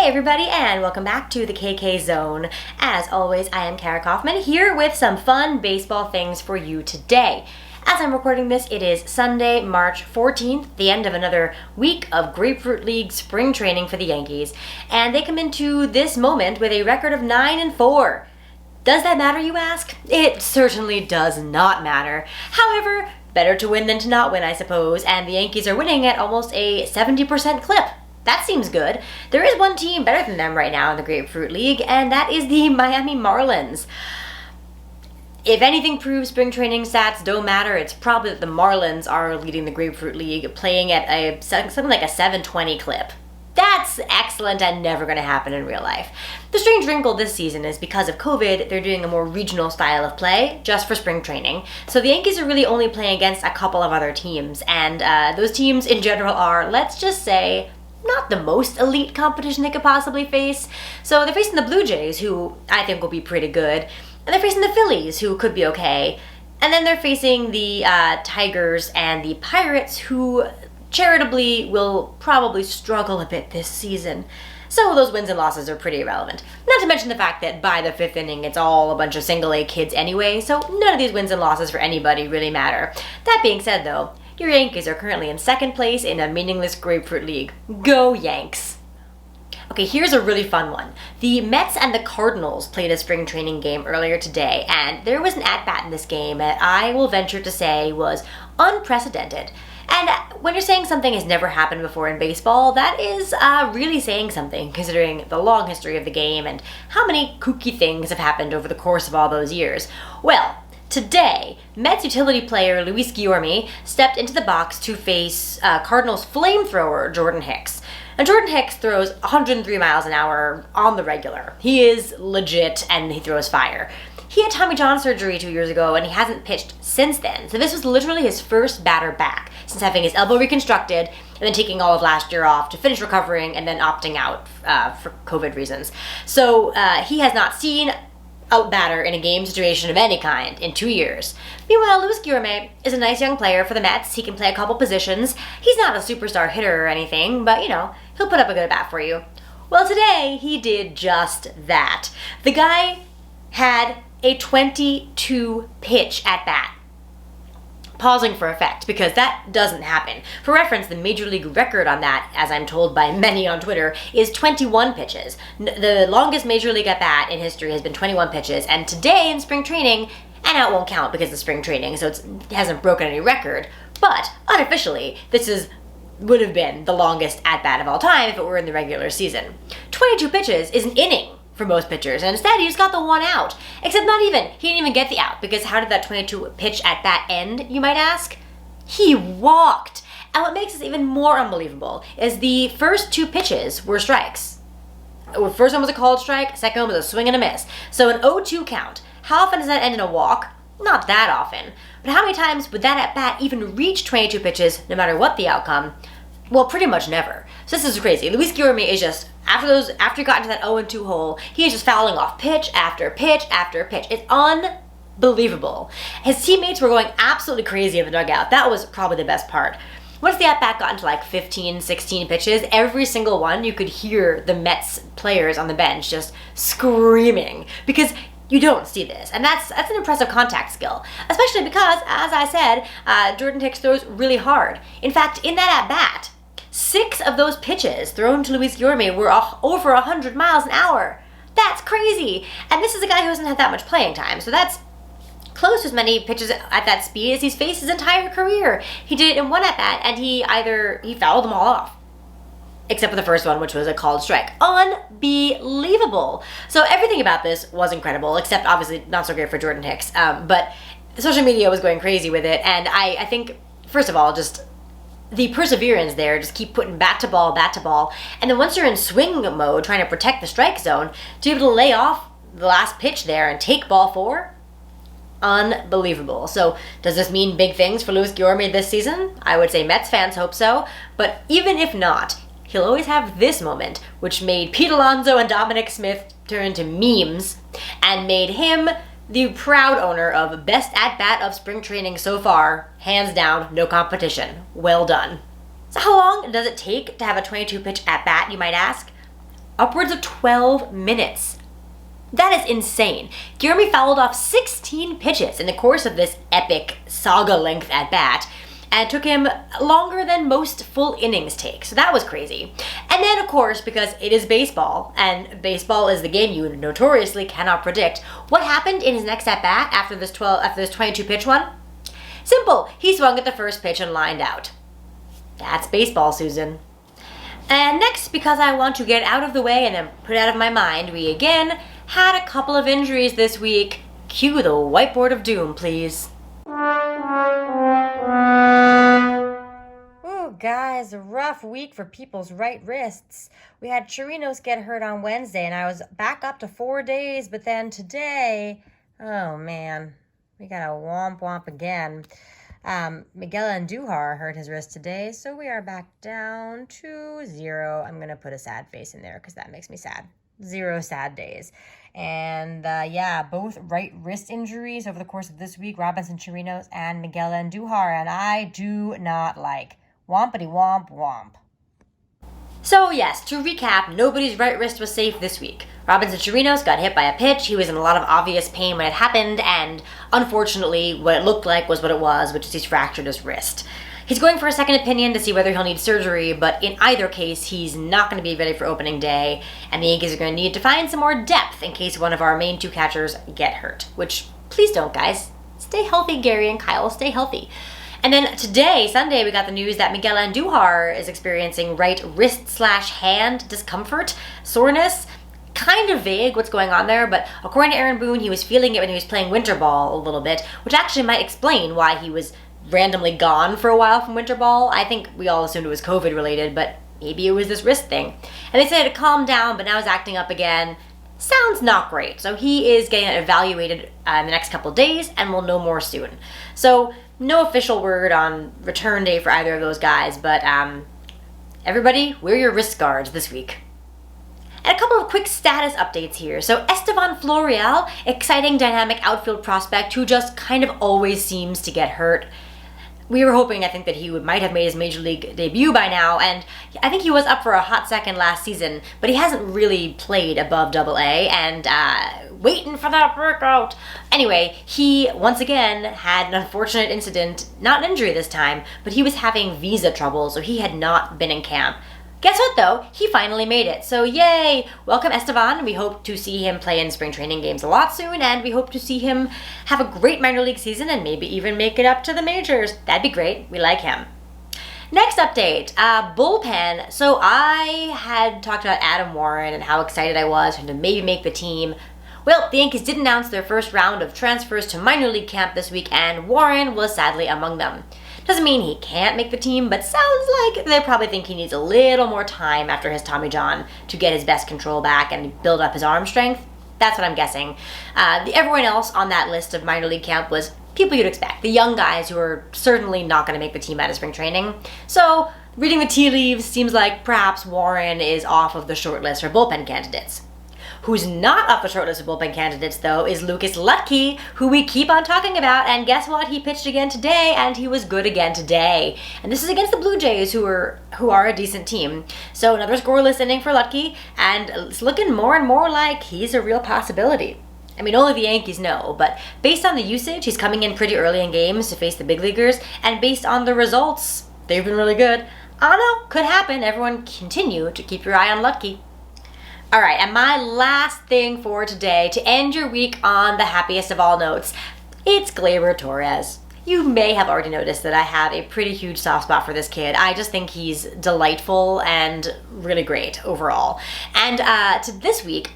Hey everybody, and welcome back to the KK Zone. As always, I am Kara Kaufman here with some fun baseball things for you today. As I'm recording this, it is Sunday, March 14th, the end of another week of Grapefruit League spring training for the Yankees, and they come into this moment with a record of 9-4. Does that matter, you ask? It certainly does not matter. However, better to win than to not win, I suppose, and the Yankees are winning at almost a 70% clip. That seems good. There is one team better than them right now in the Grapefruit League, and that is the Miami Marlins. If anything proves spring training stats don't matter, it's probably that the Marlins are leading the Grapefruit League, playing at something like a 720 clip. That's excellent and never going to happen in real life. The strange wrinkle this season is because of COVID, they're doing a more regional style of play just for spring training. So the Yankees are really only playing against a couple of other teams, and those teams in general are, let's just say, not the most elite competition they could possibly face. So they're facing the Blue Jays, who I think will be pretty good, and they're facing the Phillies, who could be okay, and then they're facing the Tigers and the Pirates, who charitably will probably struggle a bit this season. So those wins and losses are pretty irrelevant. Not to mention the fact that by the fifth inning, it's all a bunch of single-A kids anyway, so none of these wins and losses for anybody really matter. That being said, though, your Yankees are currently in second place in a meaningless Grapefruit League. Go Yanks! Okay, here's a really fun one. The Mets and the Cardinals played a spring training game earlier today, and there was an at-bat in this game that I will venture to say was unprecedented. And when you're saying something has never happened before in baseball, that is really saying something, considering the long history of the game and how many kooky things have happened over the course of all those years. Well, today, Mets utility player Luis Guillorme stepped into the box to face Cardinals flamethrower Jordan Hicks. And Jordan Hicks throws 103 miles an hour on the regular. He is legit and he throws fire. He had Tommy John surgery 2 years ago and he hasn't pitched since then. So this was literally his first batter back since having his elbow reconstructed and then taking all of last year off to finish recovering and then opting out for COVID reasons. So he has not seen out-batter in a game situation of any kind in 2 years. Meanwhile, Luis Guillorme is a nice young player for the Mets. He can play a couple positions. He's not a superstar hitter or anything, but, you know, he'll put up a good bat for you. Well, today, he did just that. The guy had a 22-pitch at-bat. Pausing for effect, because that doesn't happen. For reference, the Major League record on that, as I'm told by many on Twitter, is 21 pitches. The longest Major League at-bat in history has been 21 pitches, and today in spring training, and that won't count because it's spring training, so it hasn't broken any record, but unofficially, this would have been the longest at-bat of all time if it were in the regular season. 22 pitches is an inning for most pitchers, and instead he just got the one out. Except not even. He didn't even get the out, because how did that 22 pitch at bat end, you might ask? He walked. And what makes this even more unbelievable is the first two pitches were strikes. The first one was a called strike, second one was a swing and a miss. So an 0-2 count. How often does that end in a walk? Not that often. But how many times would that at bat even reach 22 pitches, no matter what the outcome? Well, pretty much never. So this is crazy. Luis Guillorme is just, after he got into that 0-2 hole, he is just fouling off pitch after pitch after pitch. It's unbelievable. His teammates were going absolutely crazy in the dugout. That was probably the best part. Once the at-bat got into like 15, 16 pitches, every single one, you could hear the Mets players on the bench just screaming, because you don't see this, and that's an impressive contact skill, especially because, as I said, Jordan Hicks throws really hard. In fact, in that at-bat, 6 of those pitches thrown to Luis Guillorme were over 100 miles an hour. That's crazy! And this is a guy who hasn't had that much playing time, so that's close to as many pitches at that speed as he's faced his entire career. He did it in one at-bat, and he fouled them all off. Except for the first one, which was a called strike. Unbelievable! So everything about this was incredible, except obviously not so great for Jordan Hicks. But social media was going crazy with it, and I think, first of all, just the perseverance there, just keep putting bat to ball, and then once you're in swing mode, trying to protect the strike zone, to be able to lay off the last pitch there and take ball 4, unbelievable. So does this mean big things for Luis Guillorme this season? I would say Mets fans hope so, but even if not, he'll always have this moment, which made Pete Alonso and Dominic Smith turn into memes, and made him the proud owner of best at-bat of spring training so far, hands down, no competition. Well done. So how long does it take to have a 22-pitch at-bat, you might ask? upwards of 12 minutes. That is insane. Jeremy fouled off 16 pitches in the course of this epic saga-length at-bat, and it took him longer than most full innings take, so that was crazy. And then, of course, because it is baseball, and baseball is the game you notoriously cannot predict, what happened in his next at-bat after this 22-pitch one? Simple. He swung at the first pitch and lined out. That's baseball, Susan. And next, because I want to get out of the way and then put it out of my mind, we again had a couple of injuries this week. Cue the whiteboard of doom, please. Ooh, guys, a rough week for people's right wrists. We had Chirinos get hurt on Wednesday, and I was back up to 4 days, but then today, oh man, we got a womp again. Miguel Andujar hurt his wrist today, so we are back down to 0. I'm going to put a sad face in there because that makes me sad. 0 sad days. And both right wrist injuries over the course of this week, Robinson Chirinos and Miguel Andujar, and I do not like. Wompity womp womp. So yes, to recap, nobody's right wrist was safe this week. Robinson Chirinos got hit by a pitch. He was in a lot of obvious pain when it happened, and unfortunately, what it looked like was what it was, which is he's fractured his wrist. He's going for a second opinion to see whether he'll need surgery, but in either case, he's not going to be ready for opening day, and the Yankees are going to need to find some more depth in case one of our main 2 catchers get hurt, which, please don't, guys. Stay healthy, Gary and Kyle. Stay healthy. And then today, Sunday, we got the news that Miguel Andujar is experiencing right wrist/hand discomfort, soreness. Kind of vague what's going on there, but according to Aaron Boone, he was feeling it when he was playing winter ball a little bit, which actually might explain why he was randomly gone for a while from winter ball. I think we all assumed it was COVID related, but maybe it was this wrist thing. And they said it calmed down, but now it's acting up again. Sounds not great. So he is getting evaluated in the next couple of days, and we'll know more soon. So no official word on return day for either of those guys, but everybody, wear your wrist guards this week. And a couple of quick status updates here. So Estevan Florial, exciting dynamic outfield prospect who just kind of always seems to get hurt. We were hoping, I think, that he might have made his major league debut by now, and I think he was up for a hot second last season, but he hasn't really played above AA, and waiting for that breakout. Anyway, he once again had an unfortunate incident, not an injury this time, but he was having visa trouble, so he had not been in camp. Guess what, though? He finally made it. So, yay! Welcome, Estevan. We hope to see him play in spring training games a lot soon, and we hope to see him have a great minor league season and maybe even make it up to the majors. That'd be great. We like him. Next update, bullpen. So I had talked about Adam Warren and how excited I was for him to maybe make the team. Well, the Yankees did announce their first round of transfers to minor league camp this week, and Warren was sadly among them. Doesn't mean he can't make the team, but sounds like they probably think he needs a little more time after his Tommy John to get his best control back and build up his arm strength. That's what I'm guessing. Everyone else on that list of minor league camp was people you'd expect. The young guys who are certainly not going to make the team out of spring training. So, reading the tea leaves, seems like perhaps Warren is off of the short list for bullpen candidates. Who's not off the short list of bullpen candidates, though, is Lucas Luetge, who we keep on talking about, and guess what? He pitched again today, and he was good again today. And this is against the Blue Jays, who are a decent team. So another scoreless inning for Luetge, and it's looking more and more like he's a real possibility. I mean, only the Yankees know, but based on the usage, he's coming in pretty early in games to face the big leaguers, and based on the results, they've been really good. I don't know, could happen. Everyone continue to keep your eye on Luetge. All right, and my last thing for today, to end your week on the happiest of all notes, it's Gleyber Torres. You may have already noticed that I have a pretty huge soft spot for this kid. I just think he's delightful and really great overall. And to this week,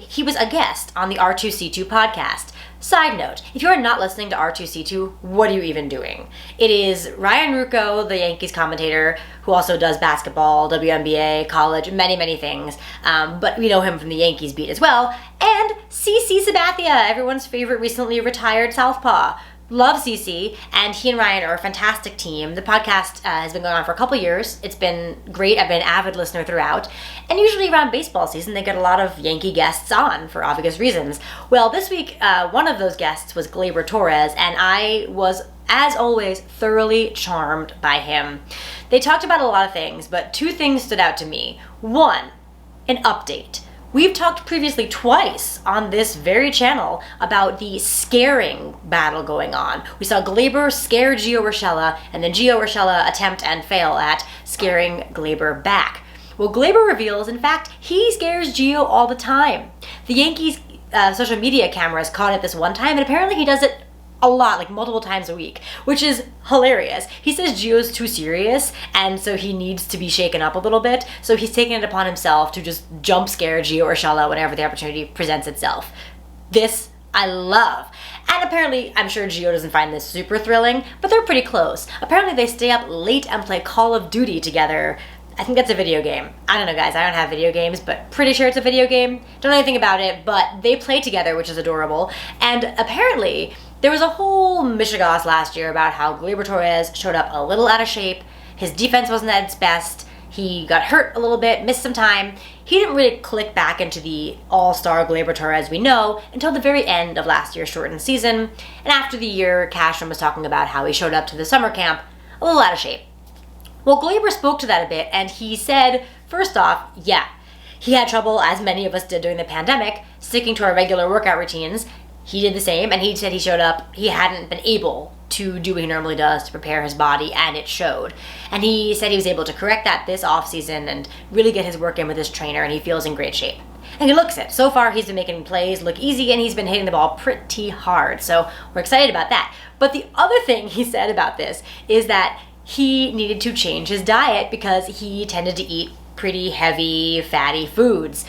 he was a guest on the R2C2 podcast. Side note, if you're not listening to R2C2, what are you even doing? It is Ryan Ruocco, the Yankees commentator, who also does basketball, WNBA, college, many, many things. But we know him from the Yankees beat as well. And CC Sabathia, everyone's favorite recently retired southpaw. Love CC, and he and Ryan are a fantastic team. The podcast has been going on for a couple years. It's been great. I've been an avid listener throughout. And usually around baseball season, they get a lot of Yankee guests on for obvious reasons. Well, this week, one of those guests was Gleyber Torres, and I was, as always, thoroughly charmed by him. They talked about a lot of things, but 2 things stood out to me. One, an update. We've talked previously twice on this very channel about the scaring battle going on. We saw Gleyber scare Gio Urshela, and then Gio Urshela attempt and fail at scaring Gleyber back. Well, Gleyber reveals, in fact, he scares Gio all the time. The Yankees' social media cameras caught it this one time, and apparently he does it a lot, like multiple times a week, which is hilarious. He says Gio's too serious, and so he needs to be shaken up a little bit, so he's taken it upon himself to just jump scare Gio Urshela whenever the opportunity presents itself. This I love. And apparently, I'm sure Gio doesn't find this super thrilling, but they're pretty close. Apparently they stay up late and play Call of Duty together. I think that's a video game. I don't know, guys, I don't have video games, but pretty sure it's a video game. Don't know anything about it, but they play together, which is adorable. And apparently, there was a whole mishigas last year about how Gleyber Torres showed up a little out of shape, his defense wasn't at its best, he got hurt a little bit, missed some time. He didn't really click back into the all-star Gleyber Torres we know until the very end of last year's shortened season. And after the year, Cashman was talking about how he showed up to the summer camp a little out of shape. Well, Gleyber spoke to that a bit, and he said, first off, yeah, he had trouble, as many of us did during the pandemic, sticking to our regular workout routines. He did the same, and he said he showed up, he hadn't been able to do what he normally does to prepare his body, and it showed. And he said he was able to correct that this offseason and really get his work in with his trainer, and he feels in great shape. And he looks it. So far, he's been making plays look easy, and he's been hitting the ball pretty hard, so we're excited about that. But the other thing he said about this is that he needed to change his diet because he tended to eat pretty heavy, fatty foods.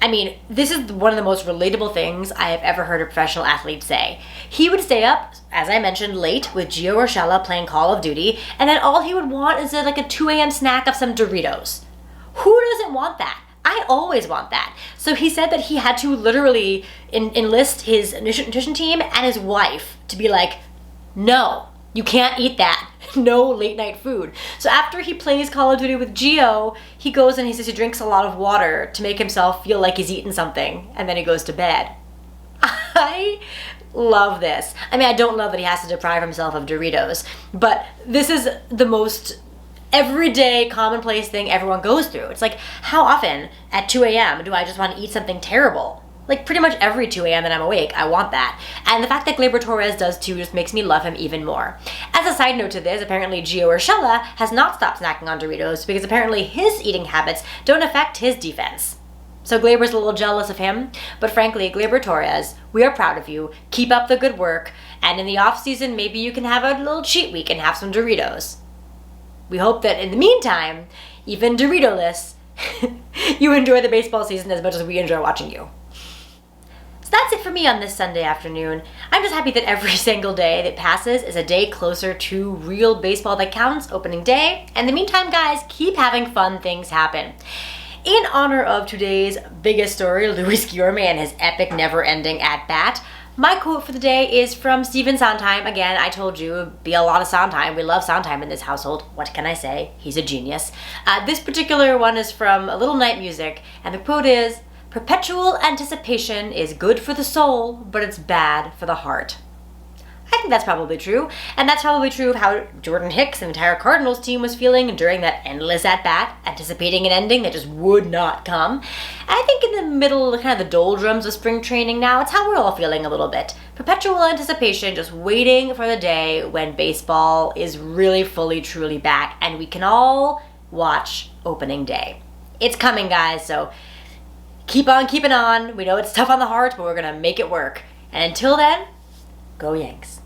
I mean, this is one of the most relatable things I have ever heard a professional athlete say. He would stay up, as I mentioned, late with Gio Urshela playing Call of Duty, and then all he would want is like a 2 a.m. snack of some Doritos. Who doesn't want that? I always want that. So he said that he had to literally enlist his nutrition team and his wife to be like, no, you can't eat that. No late night food. So after he plays Call of Duty with Gio, he goes and he says he drinks a lot of water to make himself feel like he's eaten something, and then he goes to bed. I love this. I mean, I don't love that he has to deprive himself of Doritos, but this is the most everyday commonplace thing everyone goes through. It's like, how often at 2 a.m. do I just want to eat something terrible? Like pretty much every 2 a.m. that I'm awake, I want that. And the fact that Gleyber Torres does too just makes me love him even more. As a side note to this, apparently Gio Urshela has not stopped snacking on Doritos because apparently his eating habits don't affect his defense. So Gleyber's a little jealous of him, but frankly, Gleyber Torres, we are proud of you. Keep up the good work, and in the off season, maybe you can have a little cheat week and have some Doritos. We hope that in the meantime, even Dorito-less, you enjoy the baseball season as much as we enjoy watching you. That's it for me on this Sunday afternoon. I'm just happy that every single day that passes is a day closer to real baseball that counts, opening day. In the meantime, guys, keep having fun things happen. In honor of today's biggest story, Luis Guillorme and his epic never-ending at-bat, my quote for the day is from Stephen Sondheim. Again, I told you, it'd be a lot of Sondheim. We love Sondheim in this household. What can I say? He's a genius. This particular one is from A Little Night Music, and the quote is, "Perpetual anticipation is good for the soul, but it's bad for the heart." I think that's probably true, and that's probably true of how Jordan Hicks and the entire Cardinals team was feeling during that endless at-bat, anticipating an ending that just would not come. And I think in the middle, kind of the doldrums of spring training now, it's how we're all feeling a little bit. Perpetual anticipation, just waiting for the day when baseball is really fully, truly back, and we can all watch opening day. It's coming, guys, so keep on keeping on. We know it's tough on the heart, but we're going to make it work. And until then, go Yanks.